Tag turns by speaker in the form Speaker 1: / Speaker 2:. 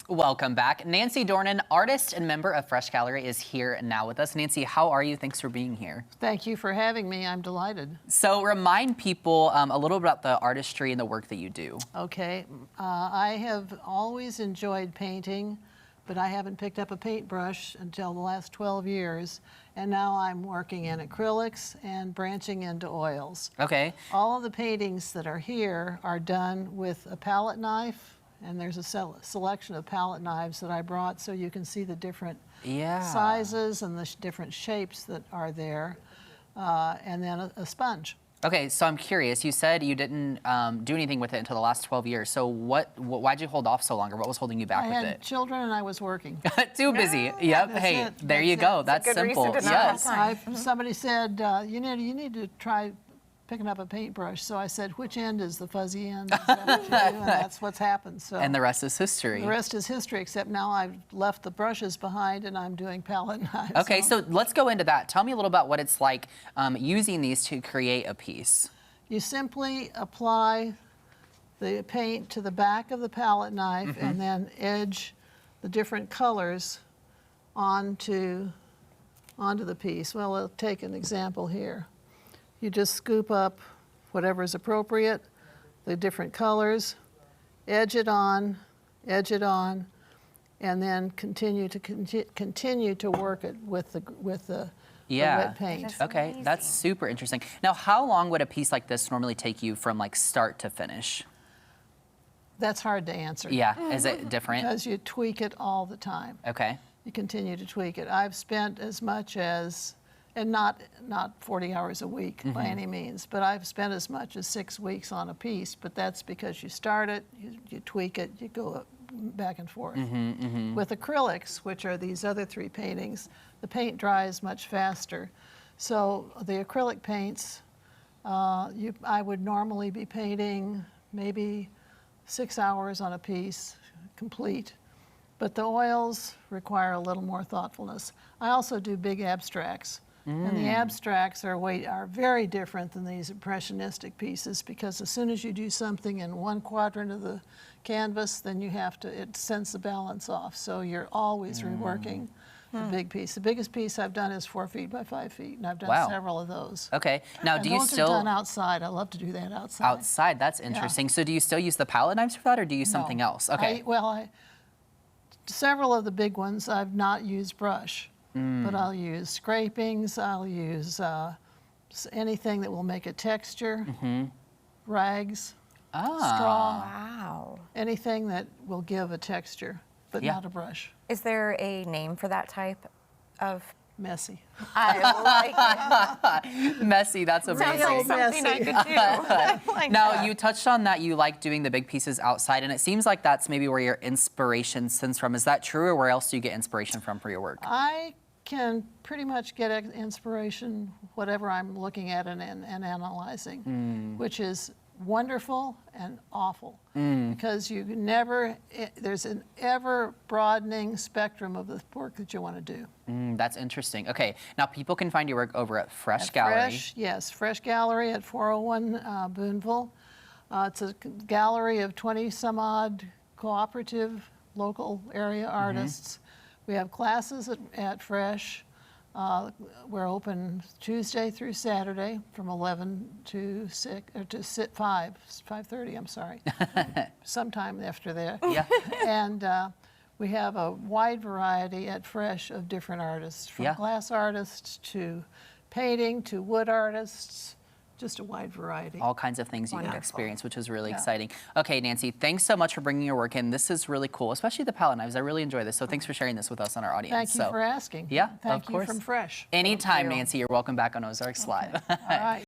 Speaker 1: Welcome back. Nancy Dornan, artist and member of Fresh Gallery, is here now with us. Nancy, how are you? Thanks for being here.
Speaker 2: Thank you for having me. I'm delighted.
Speaker 1: So remind people a little about the artistry and the work that you do.
Speaker 2: Okay. I have always enjoyed painting, but I haven't picked up a paintbrush until the last 12 years. And now I'm working in acrylics and branching into oils.
Speaker 1: Okay.
Speaker 2: All of the paintings that are here are done with a palette knife. And there's a selection of palette knives that I brought so you can see the different sizes and the different shapes that are there, and then a sponge.
Speaker 1: Okay, so I'm curious. You said you didn't do anything with it until the last 12 years. So why'd you hold off so long, or what was holding you back with it?
Speaker 2: I had children and I was working.
Speaker 1: Too busy. Yep. Hey, there you go. That's simple. Yes.
Speaker 2: Somebody said you need to try picking up a paintbrush. So I said, which end is the fuzzy end? Is that what you do? And that's what's happened. So.
Speaker 1: And the rest is history.
Speaker 2: The rest is history, except now I've left the brushes behind and I'm doing palette knives.
Speaker 1: Okay, so let's go into that. Tell me a little about what it's like using these to create a piece.
Speaker 2: You simply apply the paint to the back of the palette knife and then edge the different colors onto the piece. Well, I'll take an example here. You just scoop up whatever is appropriate, the different colors, edge it on, and then continue to work it with the wet paint.
Speaker 1: Okay, that's super interesting. Now, how long would a piece like this normally take you from like start to finish?
Speaker 2: That's hard to answer.
Speaker 1: Yeah, is it different?
Speaker 2: Because you tweak it all the time.
Speaker 1: Okay.
Speaker 2: You continue to tweak it. I've spent as much as, and not 40 hours a week by any means, but I've spent as much as 6 weeks on a piece, but that's because you start it, you tweak it, you go back and forth. With acrylics, which are these other 3 paintings, the paint dries much faster. So the acrylic paints, I would normally be painting maybe 6 hours on a piece, complete. But the oils require a little more thoughtfulness. I also do big abstracts. And the abstracts are very different than these impressionistic pieces, because as soon as you do something in one quadrant of the canvas, then it sends the balance off. So you're always reworking the big piece. The biggest piece I've done is 4 feet by 5 feet, and I've done several of those.
Speaker 1: Okay. Now, do you
Speaker 2: those
Speaker 1: still?
Speaker 2: Are done outside. I love to do that outside.
Speaker 1: Outside, that's interesting. So do you still use the palette knives for that, or do you use something else? Okay.
Speaker 2: Several of the big ones I've not used brush. But I'll use scrapings, I'll use anything that will make a texture, rags, straw, anything that will give a texture, but not a brush.
Speaker 3: Is there a name for that type of?
Speaker 2: Messy.
Speaker 3: I like it.
Speaker 1: Messy, that's amazing.
Speaker 3: Sounds like something I could do. Like
Speaker 1: now,
Speaker 3: that.
Speaker 1: you touched on that you like doing the big pieces outside, and it seems like that's maybe where your inspiration stems from. Is that true, or where else do you get inspiration from for your work?
Speaker 2: I can pretty much get inspiration whatever I'm looking at and analyzing, which is wonderful and awful, because there's an ever broadening spectrum of the work that you want to do.
Speaker 1: That's interesting. Okay, now people can find your work over at Fresh Gallery.
Speaker 2: Fresh Gallery at 401 Boonville. It's a gallery of 20 some odd cooperative local area artists. We have classes at Fresh. We're open Tuesday through Saturday from 11 to 5:30. I'm sorry, sometime after there. Yeah. And we have a wide variety at Fresh of different artists, from glass artists to painting to wood artists. Just a wide variety.
Speaker 1: All kinds of things you can experience, which is really exciting. Okay, Nancy, thanks so much for bringing your work in. This is really cool, especially the palette knives. I really enjoy this, so thanks for sharing this with us and our audience.
Speaker 2: Thank you for asking.
Speaker 1: Yeah,
Speaker 2: Thank
Speaker 1: of course.
Speaker 2: you from Fresh.
Speaker 1: Anytime, Nancy, you're welcome back on Ozarks Live.
Speaker 2: All right.